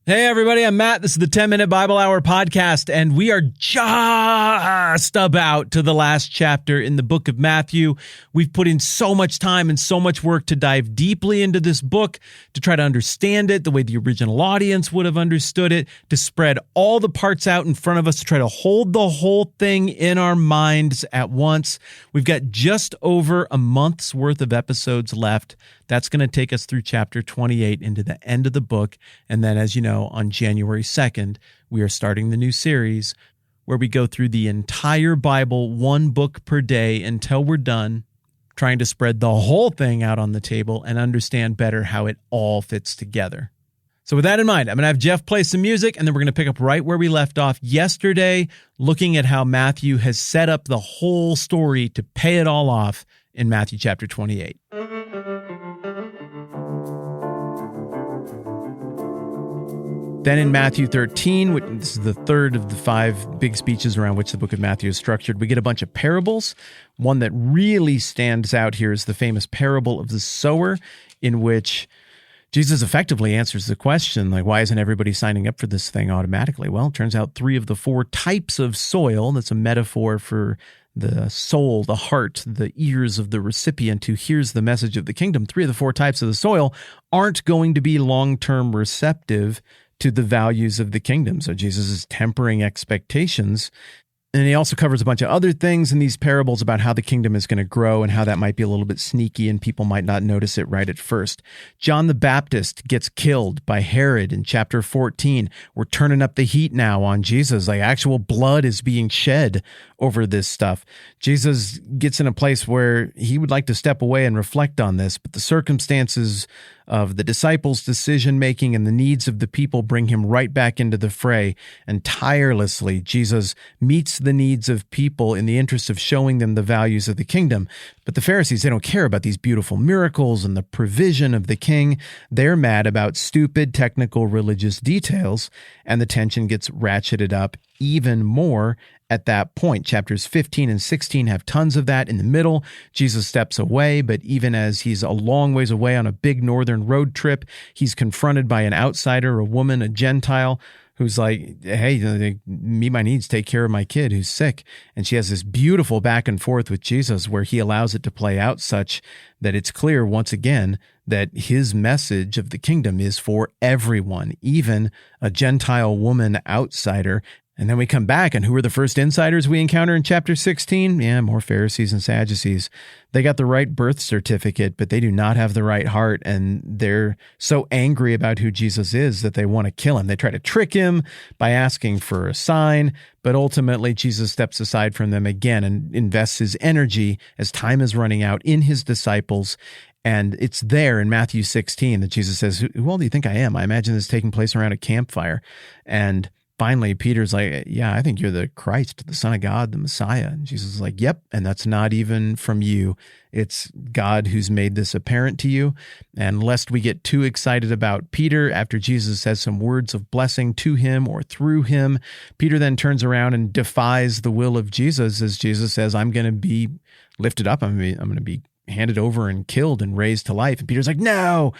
Hey, everybody, I'm Matt. This is the 10-Minute Bible Hour podcast, and we are just about to the last chapter in the book of Matthew. We've put in so much time and so much work to dive deeply into this book, to try to understand it the way the original audience would have understood it, to spread all the parts out in front of us, to try to hold the whole thing in our minds at once. We've got just over a month's worth of episodes left. That's going to take us through chapter 28 into the end of the book. And then, as you know, on January 2nd, we are starting the new series where we go through the entire Bible, one book per day, until we're done, trying to spread the whole thing out on the table and understand better how it all fits together. So with that in mind, I'm going to have Jeff play some music, and then we're going to pick up right where we left off yesterday, looking at how Matthew has set up the whole story to pay it all off in Matthew chapter 28. Then in Matthew 13, this is the third of the 5 big speeches around which the book of Matthew is structured, we get a bunch of parables. One that really stands out here is the famous parable of the sower, in which Jesus effectively answers the question, like, why isn't everybody signing up for this thing automatically? Well, it turns out 3 of the 4 types of soil, that's a metaphor for the soul, the heart, the ears of the recipient who hears the message of the kingdom. 3 of the 4 types of the soil aren't going to be long-term receptive to the values of the kingdom. So Jesus is tempering expectations. And he also covers a bunch of other things in these parables about how the kingdom is going to grow and how that might be a little bit sneaky and people might not notice it right at first. John the Baptist gets killed by Herod in chapter 14. We're turning up the heat now on Jesus. Like, actual blood is being shed over this stuff. Jesus gets in a place where he would like to step away and reflect on this, but the circumstances of the disciples' decision-making and the needs of the people bring him right back into the fray. And tirelessly, Jesus meets the needs of people in the interest of showing them the values of the kingdom. But the Pharisees, they don't care about these beautiful miracles and the provision of the king. They're mad about stupid technical religious details, and the tension gets ratcheted up even more at that point. Chapters 15 and 16 have tons of that. In the middle, Jesus steps away, but even as he's a long ways away on a big northern road trip, he's confronted by an outsider, a woman, a Gentile, who's like, hey, meet my needs, take care of my kid who's sick. And she has this beautiful back and forth with Jesus where he allows it to play out such that it's clear once again that his message of the kingdom is for everyone, even a Gentile woman outsider. And then we come back, and who are the first insiders we encounter in chapter 16? Yeah, more Pharisees and Sadducees. They got the right birth certificate, but they do not have the right heart, and they're so angry about who Jesus is that they want to kill him. They try to trick him by asking for a sign, but ultimately Jesus steps aside from them again and invests his energy as time is running out in his disciples. And it's there in Matthew 16 that Jesus says, who all do you think I am? I imagine this taking place around a campfire. And finally, Peter's like, yeah, I think you're the Christ, the Son of God, the Messiah. And Jesus is like, yep, and that's not even from you. It's God who's made this apparent to you. And lest we get too excited about Peter, after Jesus says some words of blessing to him or through him, Peter then turns around and defies the will of Jesus as Jesus says, I'm going to be lifted up. I'm going to be handed over and killed and raised to life. And Peter's like, no,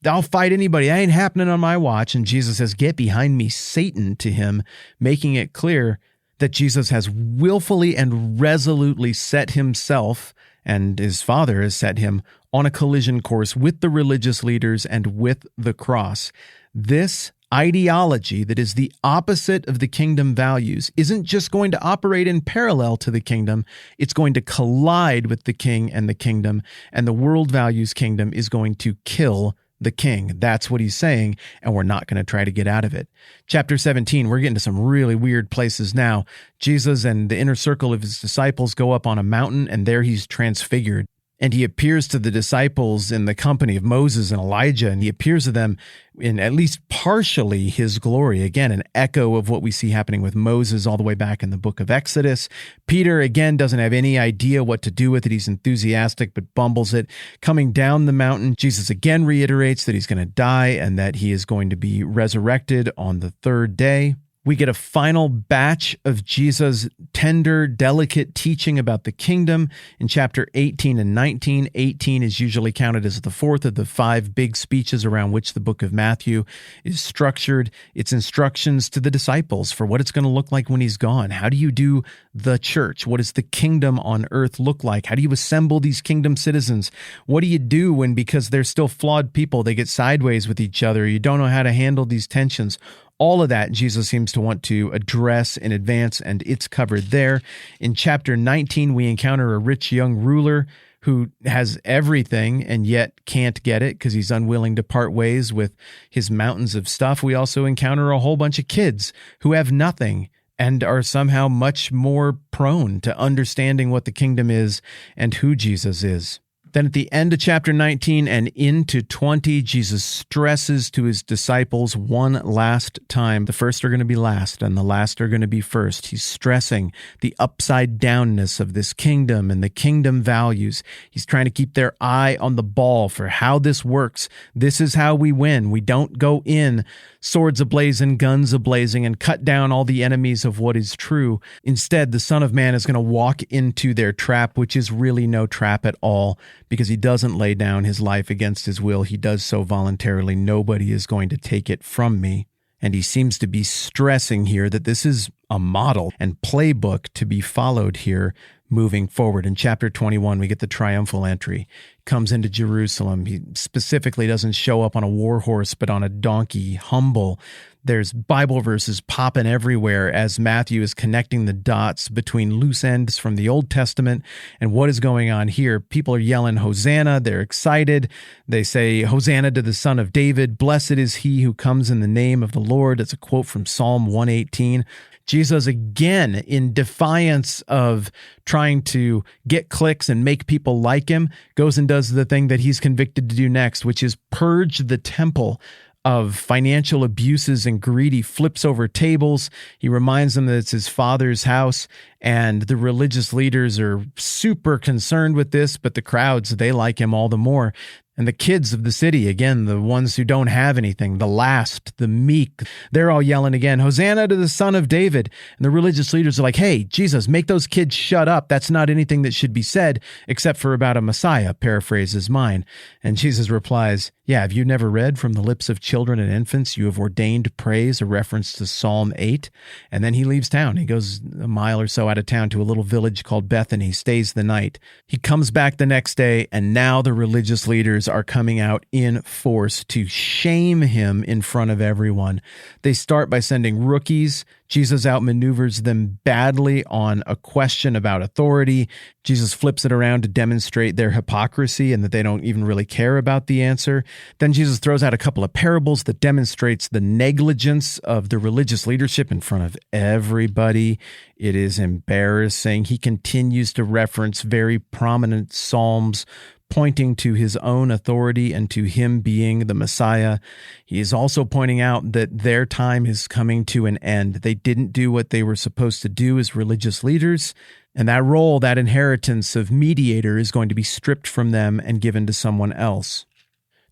I'll fight anybody. That ain't happening on my watch. And Jesus says, get behind me, Satan, to him, making it clear that Jesus has willfully and resolutely set himself, and his Father has set him, on a collision course with the religious leaders and with the cross. This ideology that is the opposite of the kingdom values isn't just going to operate in parallel to the kingdom, it's going to collide with the king and the kingdom, and the world values kingdom is going to kill the king. That's what he's saying, and we're not going to try to get out of it. Chapter 17, we're getting to some really weird places now. Jesus and the inner circle of his disciples go up on a mountain, and there he's transfigured. And he appears to the disciples in the company of Moses and Elijah, and he appears to them in at least partially his glory. Again, an echo of what we see happening with Moses all the way back in the book of Exodus. Peter, again, doesn't have any idea what to do with it. He's enthusiastic, but bumbles it. Coming down the mountain, Jesus again reiterates that he's going to die and that he is going to be resurrected on the 3rd day. We get a final batch of Jesus' tender, delicate teaching about the kingdom in chapter 18 and 19. 18 is usually counted as the fourth of the 5 big speeches around which the book of Matthew is structured. It's instructions to the disciples for what it's going to look like when he's gone. How do you do the church? What does the kingdom on earth look like? How do you assemble these kingdom citizens? What do you do when, because they're still flawed people, they get sideways with each other? You don't know how to handle these tensions. All of that Jesus seems to want to address in advance, and it's covered there. In chapter 19, we encounter a rich young ruler who has everything and yet can't get it because he's unwilling to part ways with his mountains of stuff. We also encounter a whole bunch of kids who have nothing and are somehow much more prone to understanding what the kingdom is and who Jesus is. Then at the end of chapter 19 and into 20, Jesus stresses to his disciples one last time. The first are going to be last, and the last are going to be first. He's stressing the upside downness of this kingdom and the kingdom values. He's trying to keep their eye on the ball for how this works. This is how we win. We don't go in swords ablazing, guns ablazing, and cut down all the enemies of what is true. Instead, the Son of Man is going to walk into their trap, which is really no trap at all, because he doesn't lay down his life against his will. He does so voluntarily. Nobody is going to take it from me. And he seems to be stressing here that this is a model and playbook to be followed here moving forward. In chapter 21, we get the triumphal entry. Comes into Jerusalem. He specifically doesn't show up on a war horse, but on a donkey, humble. There's Bible verses popping everywhere as Matthew is connecting the dots between loose ends from the Old Testament and what is going on here. People are yelling, Hosanna. They're excited. They say, Hosanna to the Son of David. Blessed is he who comes in the name of the Lord. That's a quote from Psalm 118. Jesus, again, in defiance of trying to get clicks and make people like him, goes and does the thing that he's convicted to do next, which is purge the temple of financial abuses and greed. He flips over tables. He reminds them that it's his Father's house, and the religious leaders are super concerned with this, but the crowds, they like him all the more. And the kids of the city, again, the ones who don't have anything, the last, the meek, they're all yelling again, Hosanna to the Son of David. And the religious leaders are like, hey, Jesus, make those kids shut up. That's not anything that should be said except for about a Messiah, paraphrases mine. And Jesus replies, yeah, have you never read from the lips of children and infants, you have ordained praise, a reference to Psalm 8? And then he leaves town. He goes a mile or so out of town to a little village called Bethany, stays the night. He comes back the next day, and now the religious leaders are coming out in force to shame him in front of everyone. They start by sending rookies. Jesus outmaneuvers them badly on a question about authority. Jesus flips it around to demonstrate their hypocrisy and that they don't even really care about the answer. Then Jesus throws out a couple of parables that demonstrates the negligence of the religious leadership in front of everybody. It is embarrassing. He continues to reference very prominent psalms pointing to his own authority and to him being the Messiah. He is also pointing out that their time is coming to an end. They didn't do what they were supposed to do as religious leaders, and that role, that inheritance of mediator, is going to be stripped from them and given to someone else.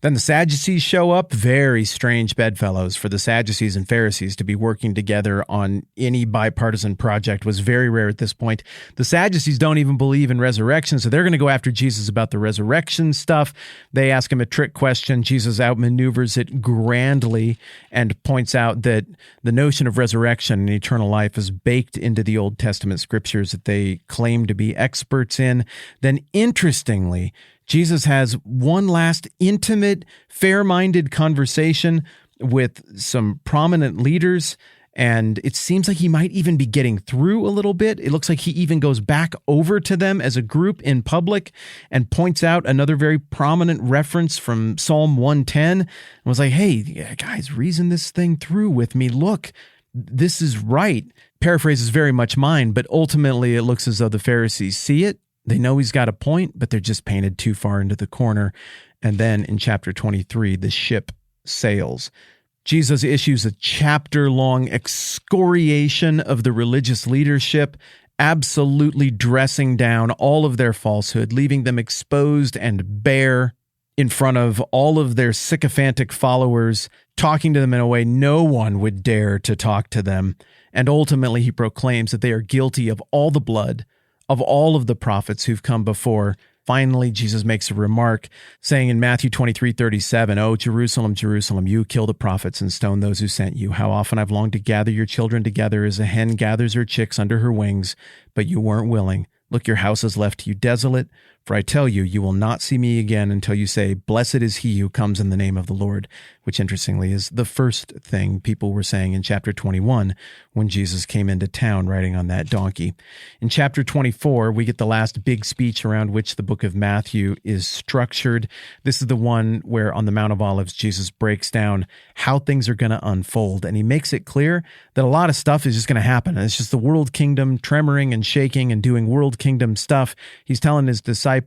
Then the Sadducees show up. Very strange bedfellows for the Sadducees and Pharisees to be working together on any bipartisan project was very rare at this point. The Sadducees don't even believe in resurrection, so they're going to go after Jesus about the resurrection stuff. They ask him a trick question. Jesus outmaneuvers it grandly and points out that the notion of resurrection and eternal life is baked into the Old Testament scriptures that they claim to be experts in. Then, interestingly, Jesus has one last intimate, fair-minded conversation with some prominent leaders, and it seems like he might even be getting through a little bit. It looks like he even goes back over to them as a group in public and points out another very prominent reference from Psalm 110 and was like, hey, guys, reason this thing through with me. Look, this is right. Paraphrase is very much mine, but ultimately it looks as though the Pharisees see it. They know he's got a point, but they're just painted too far into the corner. And then in chapter 23, the ship sails. Jesus issues a chapter-long excoriation of the religious leadership, absolutely dressing down all of their falsehood, leaving them exposed and bare. in front of all of their sycophantic followers, talking to them in a way no one would dare to talk to them. And ultimately, he proclaims that they are guilty of all the blood of all of the prophets who've come before. Finally, Jesus makes a remark saying in Matthew 23:37, "Oh, Jerusalem, Jerusalem, you kill the prophets and stone those who sent you. How often I've longed to gather your children together as a hen gathers her chicks under her wings, but you weren't willing. Look, your house is left to you desolate. For I tell you, you will not see me again until you say, 'Blessed is he who comes in the name of the Lord,'" which interestingly is the first thing people were saying in chapter 21 when Jesus came into town riding on that donkey. In chapter 24, we get the last big speech around which the book of Matthew is structured. This is the one where on the Mount of Olives, Jesus breaks down how things are going to unfold. And he makes it clear that a lot of stuff is just going to happen. And it's just the world kingdom tremoring and shaking and doing world kingdom stuff. He's telling his disciples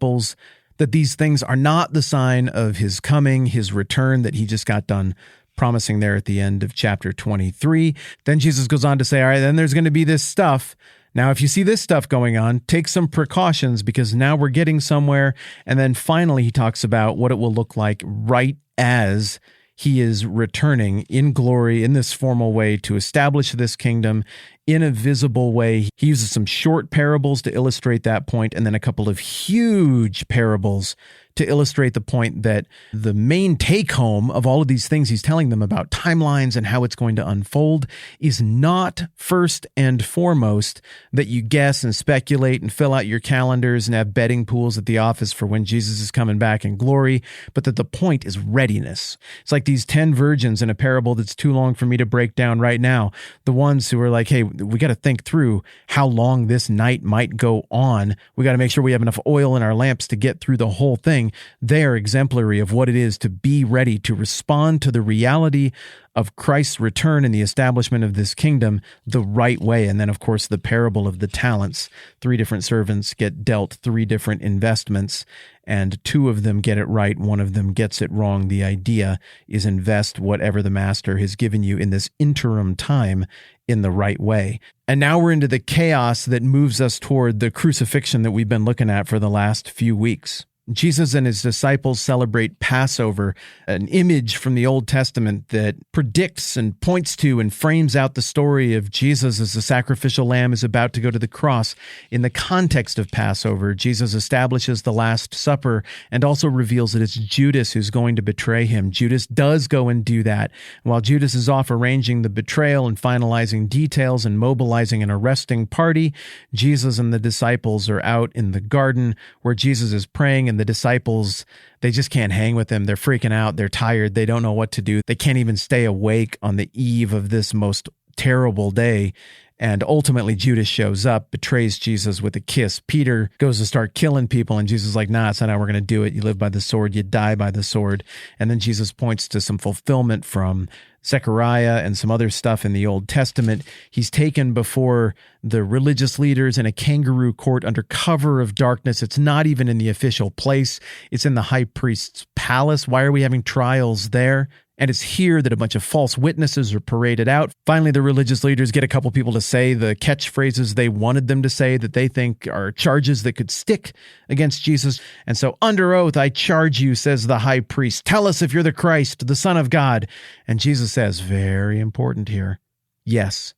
that these things are not the sign of his coming, his return that he just got done promising there at the end of chapter 23. Then Jesus goes on to say, all right, then there's going to be this stuff. Now, if you see this stuff going on, take some precautions because now we're getting somewhere. And then finally, he talks about what it will look like right as he is returning in glory in this formal way to establish this kingdom in a visible way. He uses some short parables to illustrate that point, and then a couple of huge parables to illustrate the point that the main take-home of all of these things he's telling them about timelines and how it's going to unfold is not first and foremost that you guess and speculate and fill out your calendars and have betting pools at the office for when Jesus is coming back in glory, but that the point is readiness. It's like these 10 virgins in a parable that's too long for me to break down right now. The ones who are like, hey, we got to think through how long this night might go on. We got to make sure we have enough oil in our lamps to get through the whole thing. They are exemplary of what it is to be ready to respond to the reality of Christ's return and the establishment of this kingdom the right way. And then, of course, the parable of the talents. 3 different servants get dealt 3 different investments, and 2 of them get it right, 1 of them gets it wrong. The idea is invest whatever the master has given you in this interim time in the right way. And now we're into the chaos that moves us toward the crucifixion that we've been looking at for the last few weeks. Jesus and his disciples celebrate Passover, an image from the Old Testament that predicts and points to and frames out the story of Jesus as the sacrificial lamb is about to go to the cross. In the context of Passover, Jesus establishes the Last Supper and also reveals that it's Judas who's going to betray him. Judas does go and do that. While Judas is off arranging the betrayal and finalizing details and mobilizing an arresting party, Jesus and the disciples are out in the garden where Jesus is praying, and the disciples, they just can't hang with him. They're freaking out. They're tired. They don't know what to do. They can't even stay awake on the eve of this most terrible day. And ultimately, Judas shows up, betrays Jesus with a kiss. Peter goes to start killing people, and Jesus is like, nah, it's not how we're going to do it. You live by the sword, you die by the sword. And then Jesus points to some fulfillment from Zechariah and some other stuff in the Old Testament. He's taken before the religious leaders in a kangaroo court under cover of darkness. It's not even in the official place. It's in the high priest's palace. Why are we having trials there? And it's here that a bunch of false witnesses are paraded out. Finally, the religious leaders get a couple people to say the catchphrases they wanted them to say that they think are charges that could stick against Jesus. And so, under oath, I charge you, says the high priest, tell us if you're the Christ, the Son of God. And Jesus says, very important here, yes,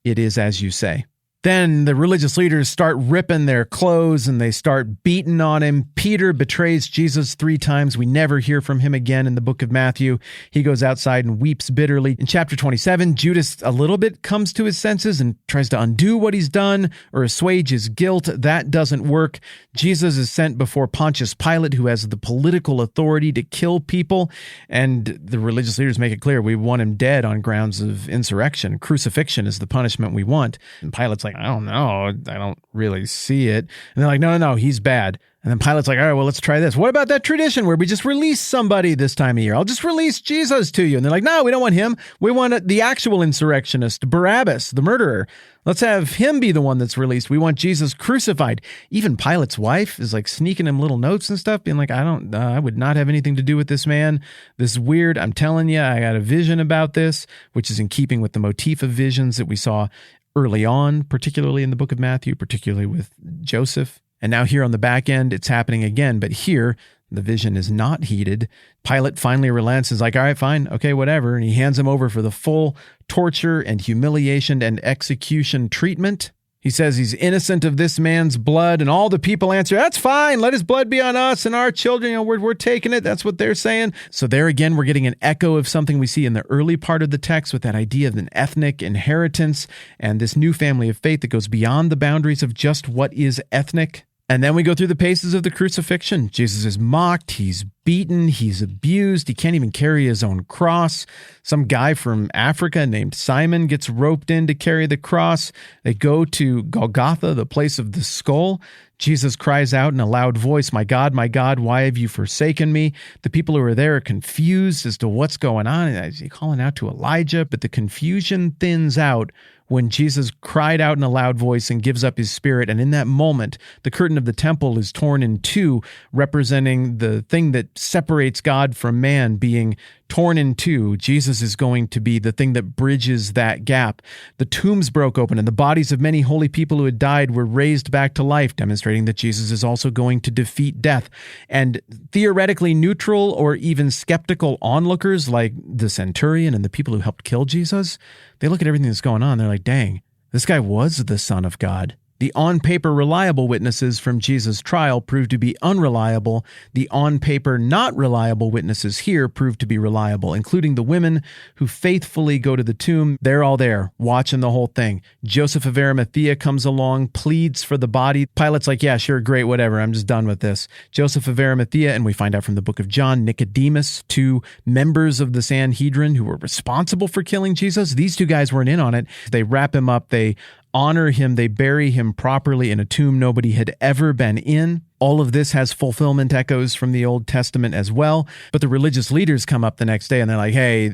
it is as you say. Then the religious leaders start ripping their clothes and they start beating on him. Peter betrays Jesus 3 times. We never hear from him again in the book of Matthew. He goes outside and weeps bitterly. In chapter 27, Judas a little bit comes to his senses and tries to undo what he's done or assuage his guilt. That doesn't work. Jesus is sent before Pontius Pilate, who has the political authority to kill people. And the religious leaders make it clear, we want him dead on grounds of insurrection. Crucifixion is the punishment we want. And Pilate's like, I don't know. I don't really see it. And they're like, no, he's bad. And then Pilate's like, all right, well, let's try this. What about that tradition where we just release somebody this time of year? I'll just release Jesus to you. And they're like, no, we don't want him. We want the actual insurrectionist, Barabbas, the murderer. Let's have him be the one that's released. We want Jesus crucified. Even Pilate's wife is like sneaking him little notes and stuff, being like, I would not have anything to do with this man. This is weird. I'm telling you, I got a vision about this, which is in keeping with the motif of visions that we saw early on, particularly in the book of Matthew, particularly with Joseph. And now here on the back end, it's happening again. But here, The vision is not heeded. Pilate finally relents, is like, all right, fine, okay, whatever. And he hands him over for the full torture and humiliation and execution treatment. He says he's innocent of this man's blood, and all the people answer, that's fine, let his blood be on us and our children, we're taking it. That's what they're saying. So there again, we're getting an echo of something we see in the early part of the text with that idea of an ethnic inheritance and this new family of faith that goes beyond the boundaries of just what is ethnic. And then we go through the paces of the crucifixion. Jesus is mocked, he's beaten, he's abused, he can't even carry his own cross. Some guy from Africa named Simon gets roped in to carry the cross. They go to Golgotha, the place of the skull. Jesus cries out in a loud voice, my God, why have you forsaken me?" The people who are there are confused as to what's going on. Is he calling out to Elijah? But the confusion thins out when Jesus cried out in a loud voice and gives up his spirit. And in that moment, the curtain of the temple is torn in two, representing the thing that separates God from man being torn in two. Jesus is going to be the thing that bridges that gap. The tombs broke open and the bodies of many holy people who had died were raised back to life, demonstrating that Jesus is also going to defeat death. And theoretically neutral or even skeptical onlookers like the centurion and the people who helped kill Jesus, they look at everything that's going on. They're like, dang, this guy was the Son of God. The on-paper reliable witnesses from Jesus' trial proved to be unreliable. The on-paper not reliable witnesses here proved to be reliable, including the women who faithfully go to the tomb. They're all there, watching the whole thing. Joseph of Arimathea comes along, pleads for the body. Pilate's like, yeah, sure, great, whatever, I'm just done with this. Joseph of Arimathea, and we find out from the book of John, Nicodemus, two members of the Sanhedrin who were responsible for killing Jesus. These two guys weren't in on it. They wrap him up, they honor him, they bury him properly in a tomb nobody had ever been in. All of this has fulfillment echoes from the Old Testament as well. But the religious leaders come up the next day and they're like, hey,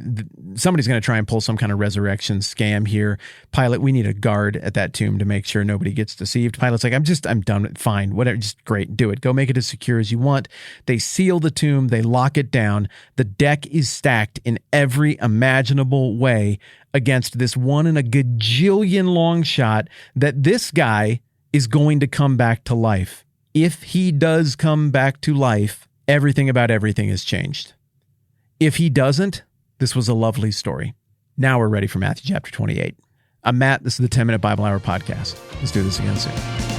somebody's going to try and pull some kind of resurrection scam here. Pilate, we need a guard at that tomb to make sure nobody gets deceived. Pilate's like, I'm done with it. Fine, whatever, just great, do it. Go make it as secure as you want. They seal the tomb, they lock it down. The deck is stacked in every imaginable way against this one in a gajillion long shot that this guy is going to come back to life. If he does come back to life, everything about everything has changed. If he doesn't, this was a lovely story. Now we're ready for Matthew chapter 28. I'm Matt. This is the 10-Minute Bible Hour podcast. Let's do this again soon.